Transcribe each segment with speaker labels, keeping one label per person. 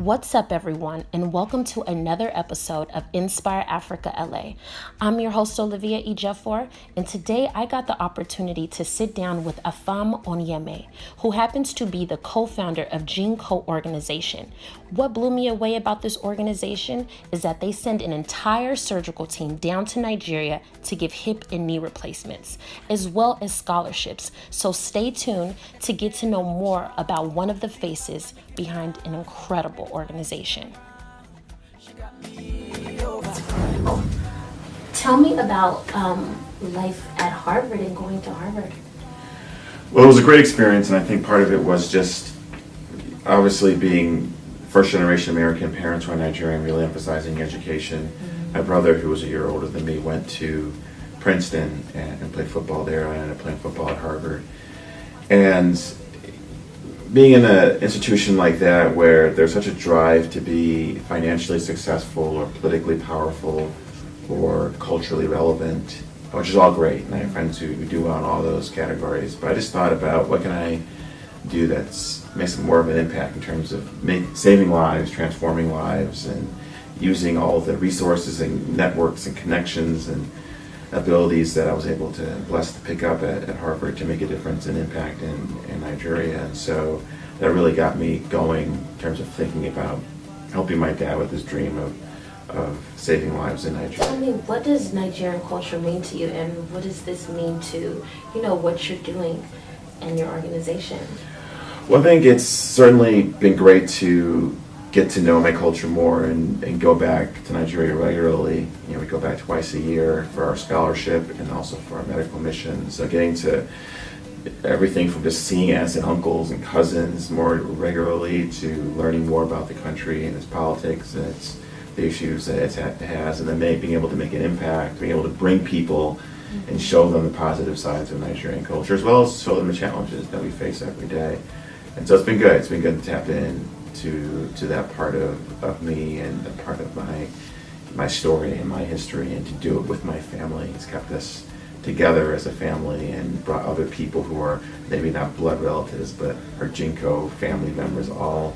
Speaker 1: What's up, everyone, and welcome to another episode of Inspire Africa LA. I'm your host, Olivia Ejiofor, and today I got the opportunity to sit down with Afam Onyema, who happens to be the co-founder of GEANCO organization. What blew me away about this organization is that they send an entire surgical team down to Nigeria to give hip and knee replacements, as well as scholarships. So stay tuned to get to know more about one of the faces behind an incredible organization. Tell me about life at Harvard and going to Harvard.
Speaker 2: Well, it was a great experience, and I think part of it was just obviously being first-generation American parents who are Nigerian, really emphasizing education. Mm-hmm. My brother, who was a year older than me, went to Princeton and played football there. I ended up playing football at Harvard. And being in an institution like that where there's such a drive to be financially successful or politically powerful or culturally relevant, which is all great, and I have friends who do well in all those categories, but I just thought about what can I do that's makes more of an impact in terms of saving lives, transforming lives, and using all the resources and networks and connections and abilities that I was able to blessed to pick up at Harvard to make a difference and impact in Nigeria. And so that really got me going in terms of thinking about helping my dad with his dream of saving lives in Nigeria.
Speaker 1: Tell me, what does Nigerian culture mean to you, and what does this mean to, what you're doing in your organization?
Speaker 2: Well, I think it's certainly been great to get to know my culture more and go back to Nigeria regularly. We go back twice a year for our scholarship and also for our medical mission. So getting to everything from just seeing aunts and uncles and cousins more regularly to learning more about the country and its politics and the issues that it has, and then being able to make an impact, being able to bring people and show them the positive sides of Nigerian culture, as well as show them the challenges that we face every day. And so it's been good. It's been good to tap in to that part of me and a part of my story and my history, and to do it with my family. It's kept us together as a family and brought other people who are maybe not blood relatives but are GEANCO family members, all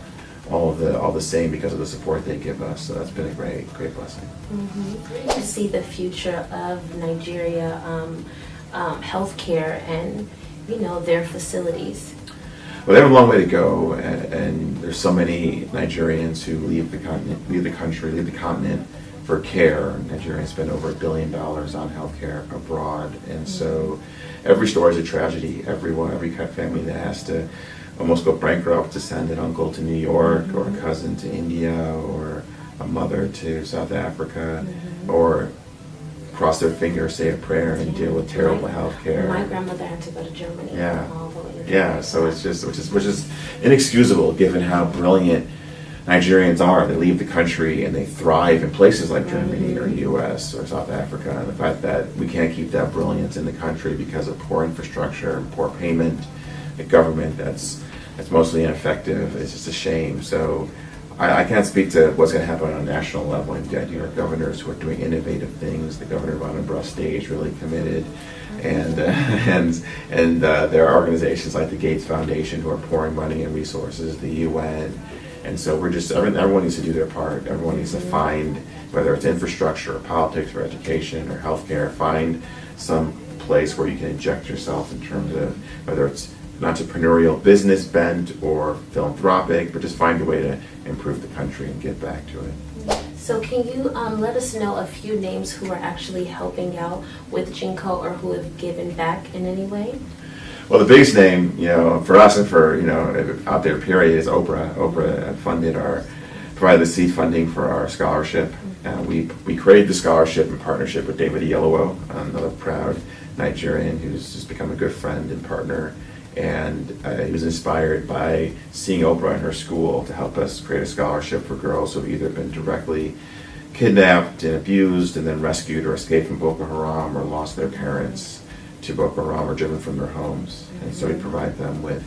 Speaker 2: the same because of the support they give us. So that's been a great blessing.
Speaker 1: Mm-hmm. To see the future of Nigeria healthcare and their facilities.
Speaker 2: Well, they have a long way to go, and there's so many Nigerians who leave the continent for care. Nigerians spend over $1 billion on healthcare abroad, and so every story is a tragedy. Every family that has to almost go bankrupt to send an uncle to New York, or a cousin to India, or a mother to South Africa, or cross their fingers, say a prayer, and deal with terrible health care.
Speaker 1: My grandmother had to go to Germany.
Speaker 2: Yeah, so it's just which is inexcusable given how brilliant Nigerians are. They leave the country and they thrive in places like Germany or US or South Africa, and the fact that we can't keep that brilliance in the country because of poor infrastructure and poor payment, a government that's mostly ineffective, is just a shame. So I can't speak to what's going to happen on a national level. And yet, governors who are doing innovative things. The governor of Anambra State is really committed, and there are organizations like the Gates Foundation who are pouring money and resources, the UN, and so everyone needs to do their part. Everyone needs to find, whether it's infrastructure or politics or education or healthcare, find some place where you can inject yourself in terms of whether it's an entrepreneurial business bent or philanthropic, but just find a way to improve the country and get back to it.
Speaker 1: So can you let us know a few names who are actually helping out with GEANCO or who have given back in any way?
Speaker 2: Well, the biggest name, for us and for, out there period, is Oprah. Oprah provided the seed funding for our scholarship. We created the scholarship in partnership with David Oyelowo, another proud Nigerian who's just become a good friend and partner. And he was inspired by seeing Oprah in her school to help us create a scholarship for girls who have either been directly kidnapped and abused and then rescued or escaped from Boko Haram or lost their parents to Boko Haram or driven from their homes. And so we provide them with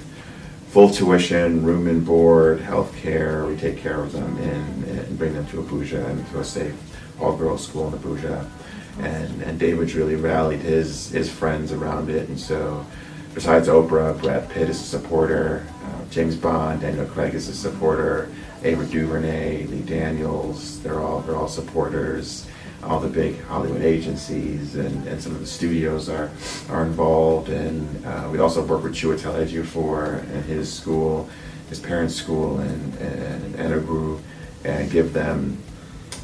Speaker 2: full tuition, room and board, health care. We take care of them and bring them to Abuja and to a safe all-girls school in Abuja. And David's really rallied his friends around it. And so besides Oprah, Brad Pitt is a supporter, James Bond, Daniel Craig is a supporter, Ava DuVernay, Lee Daniels. They're all supporters. All the big Hollywood agencies and some of the studios are involved, and we also work with Chiwetel Ejiofor and his school, his parents' school, and Enugu, and give them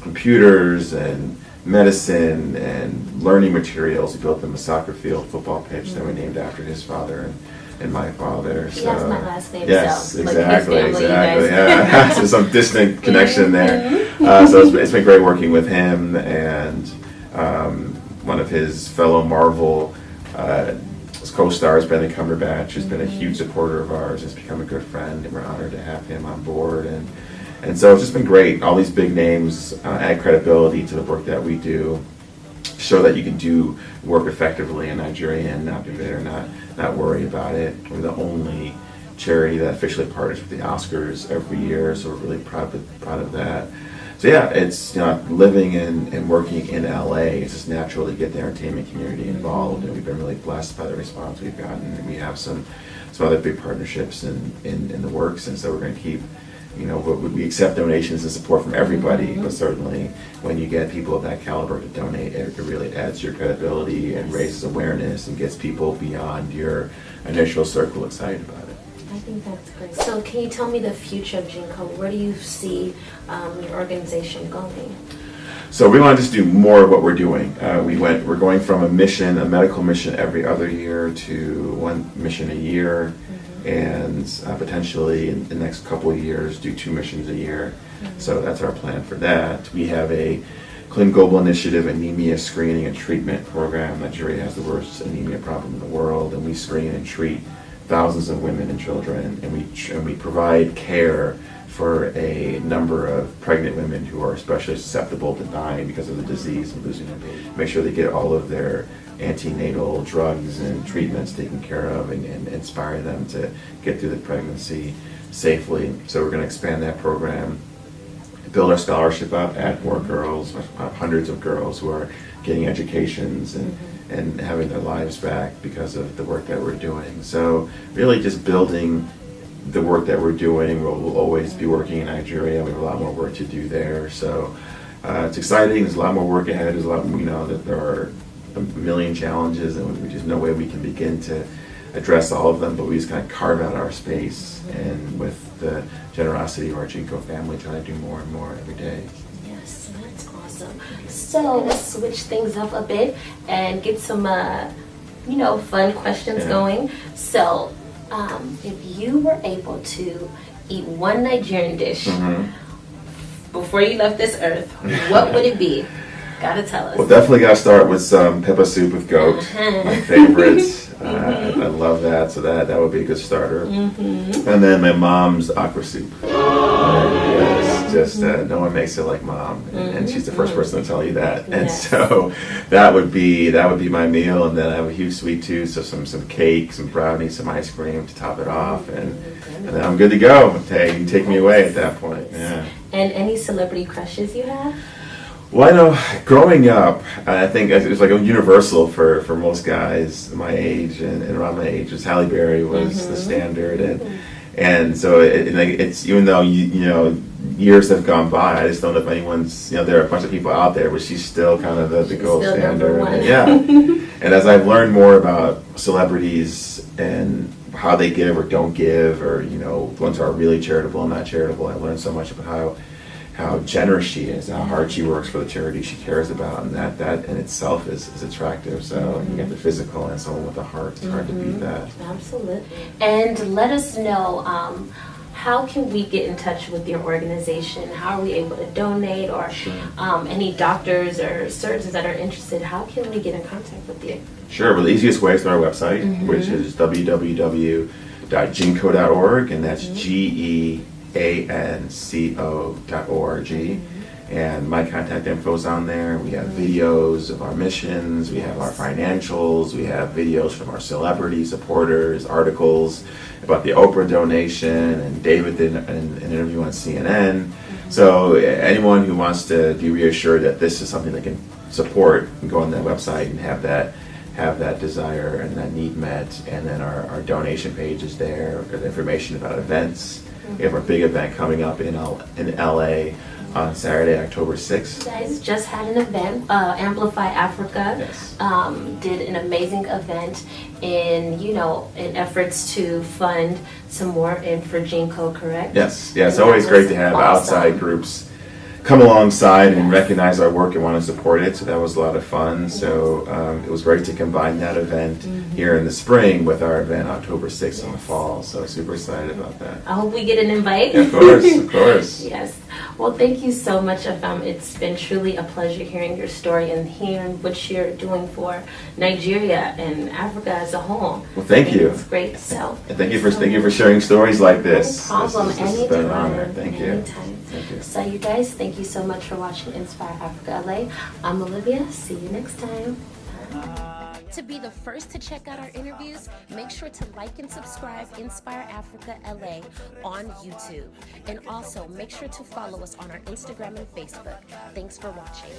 Speaker 2: computers and medicine and learning materials. We built them a soccer field, football pitch that we named after his father and my father.
Speaker 1: He has my last name.
Speaker 2: Yes,
Speaker 1: so,
Speaker 2: exactly,
Speaker 1: like his family,
Speaker 2: exactly. Yeah, so some distant connection there. So it's been great working with him and one of his fellow Marvel co-stars, Benedict Cumberbatch, who's been a huge supporter of ours, has become a good friend, and we're honored to have him on board. And so it's just been great. All these big names add credibility to the work that we do, show that you can do work effectively in Nigeria and not be bitter, not worry about it. We're the only charity that officially partners with the Oscars every year, so we're really proud of that. So yeah, it's living and working in LA. It's just natural to get the entertainment community involved, and we've been really blessed by the response we've gotten. We have some other big partnerships in the works, and so we're going to keep. We accept donations and support from everybody, but certainly when you get people of that caliber to donate, it really adds your credibility and raises awareness and gets people beyond your initial circle excited about it.
Speaker 1: I think that's great. So can you tell me the future of GEANCO? Where do you see your organization going?
Speaker 2: So we want to just do more of what we're doing. We're going from a medical mission every other year to one mission a year. And potentially in the next couple of years do 2 missions a year. So that's our plan for that. We have a Clean Global Initiative anemia screening and treatment program. Nigeria has the worst anemia problem in the world, and we screen and treat thousands of women and children, and we provide care for a number of pregnant women who are especially susceptible to dying because of the disease and losing their baby. Make sure they get all of their antenatal drugs and treatments taken care of and inspire them to get through the pregnancy safely. So we're going to expand that program, build our scholarship up, add more girls, hundreds of girls who are getting educations and having their lives back because of the work that we're doing. So really just building the work that we're doing. We'll always be working in Nigeria. We have a lot more work to do there. So it's exciting. There's a lot more work ahead. There's a lot, that there are a million challenges, and there's no way we can begin to address all of them, but we just kind of carve out our space, and with the generosity of our GEANCO family, try to do more and more every day.
Speaker 1: Yes, that's awesome. So let's switch things up a bit and get some, fun questions going. So, if you were able to eat one Nigerian dish before you left this earth, what would it be? Gotta tell us.
Speaker 2: Well, definitely gotta start with some pepper soup with goat. My favorite. I love that, so that would be a good starter. And then my mom's aqua soup. Yes, just no one makes it like mom, and she's the first person to tell you that. And so that would be my meal. And then I have a huge sweet tooth, so some cake, some brownies, some ice cream to top it off, and then I'm good to go. You can take me away at that point. Yeah.
Speaker 1: And any celebrity crushes you have?
Speaker 2: Well, I know growing up, I think it was like a universal for most guys my age and around my age, was Halle Berry was the standard, and so it's even though years have gone by, I just don't know if anyone's there are a bunch of people out there, but she's still kind of the gold standard. And as I've learned more about celebrities and how they give or don't give, or ones who are really charitable and not charitable, I've learned so much about how generous she is, how hard she works for the charity she cares about, and that in itself is attractive. So you get the physical and someone with a heart. It's hard to beat that.
Speaker 1: Absolutely. And let us know, how can we get in touch with your organization? How are we able to donate, or any doctors or surgeons that are interested? How can we get in contact with you?
Speaker 2: Sure. Well, the easiest way is through our website, which is www.geanco.org, and that's GEANCO.org. And my contact info is on there. We have videos of our missions, we have our financials, we have videos from our celebrity supporters, articles about the Oprah donation, and David did an interview on CNN. So anyone who wants to be reassured that this is something they can support can go on that website and have that have that desire and that need met. And then our donation page is there. We've got information about events. We have our big event coming up in LA on Saturday, October 6th.
Speaker 1: You guys just had an event, Amplify Africa.
Speaker 2: Yes.
Speaker 1: Did an amazing event in efforts to fund some more for GEANCO, correct?
Speaker 2: Yes, yeah, it's
Speaker 1: And
Speaker 2: always
Speaker 1: that
Speaker 2: great
Speaker 1: was
Speaker 2: to have
Speaker 1: awesome.
Speaker 2: outside groups come alongside and recognize our work and want to support it. So that was a lot of fun. So it was great to combine that event here in the spring with our event October 6th in the fall. So super excited about that.
Speaker 1: I hope we get an invite.
Speaker 2: Yeah, of course, of course.
Speaker 1: Yes. Well, thank you so much, Afam. It's been truly a pleasure hearing your story and hearing what you're doing for Nigeria and Africa as a whole.
Speaker 2: Well, thank you.
Speaker 1: It's great. So,
Speaker 2: And thank you for sharing stories like this.
Speaker 1: No problem.
Speaker 2: This has been an honor. Thank you.
Speaker 1: Anytime.
Speaker 2: Thank you.
Speaker 1: So, you guys, thank you so much for watching Inspire Africa LA. I'm Olivia. See you next time. To be the first to check out our interviews, make sure to like and subscribe Inspire Africa LA on YouTube. And also make sure to follow us on our Instagram and Facebook. Thanks for watching.